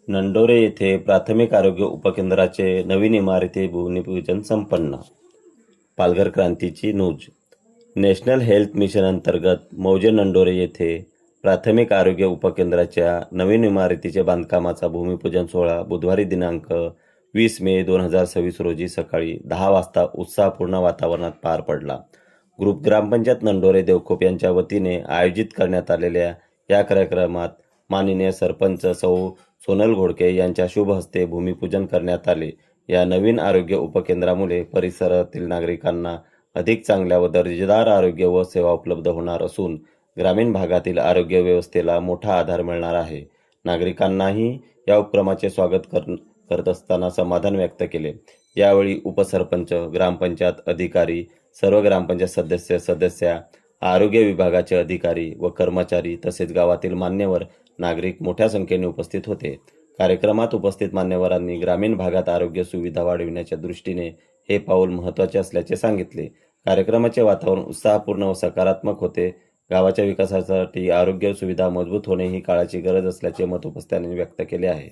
नंडोरे येथे प्राथमिक आरोग्य उपकेंद्राचे नवीन इमारती भूमिपूजन संपन्न. पालघर क्रांतीची न्यूज. नॅशनल हेल्थ मिशन अंतर्गत मौजे नंडोरे येथे प्राथमिक आरोग्य उपकेंद्राच्या नवीन इमारतीचे बांधकामाचा भूमिपूजन सोहळा बुधवारी दिनांक 20 मे 2026 रोजी सकाळी 10 वाजता उत्साहपूर्ण वातावरणात पार पडला. ग्रुप ग्रामपंचायत नंडोरे देवखोप यांच्या वतीने आयोजित करण्यात आलेल्या या कार्यक्रमात माननीय सरपंच सौ सोनल घोडके यांच्या शुभ हस्ते भूमिपूजन करण्यात आले. या नवीन आरोग्य उपकेंद्रामुळे परिसरातील नागरिकांना अधिक चांगल्या व दर्जेदार आरोग्य व सेवा उपलब्ध होणार असून ग्रामीण भागातील आरोग्य व्यवस्थेला मोठा आधार मिळणार आहे. नागरिकांनाही या उपक्रमाचे स्वागत करत असताना समाधान व्यक्त केले. यावेळी उपसरपंच, ग्रामपंचायत अधिकारी, सर्व ग्रामपंचायत सदस्या, आरोग्य विभागाचे अधिकारी व कर्मचारी तसेच गावातील मान्यवर नागरिक मोठ्या संख्येने उपस्थित होते. कार्यक्रमात उपस्थित मान्यवरांनी ग्रामीण भागात आरोग्य सुविधा वाढविण्याच्या दृष्टीने हे पाऊल महत्त्वाचे असल्याचे सांगितले. कार्यक्रमाचे वातावरण उत्साहपूर्ण व सकारात्मक होते. गावाच्या विकासासाठी आरोग्य सुविधा मजबूत होणे ही काळाची गरज असल्याचे मत उपस्थितांनी व्यक्त केले आहे.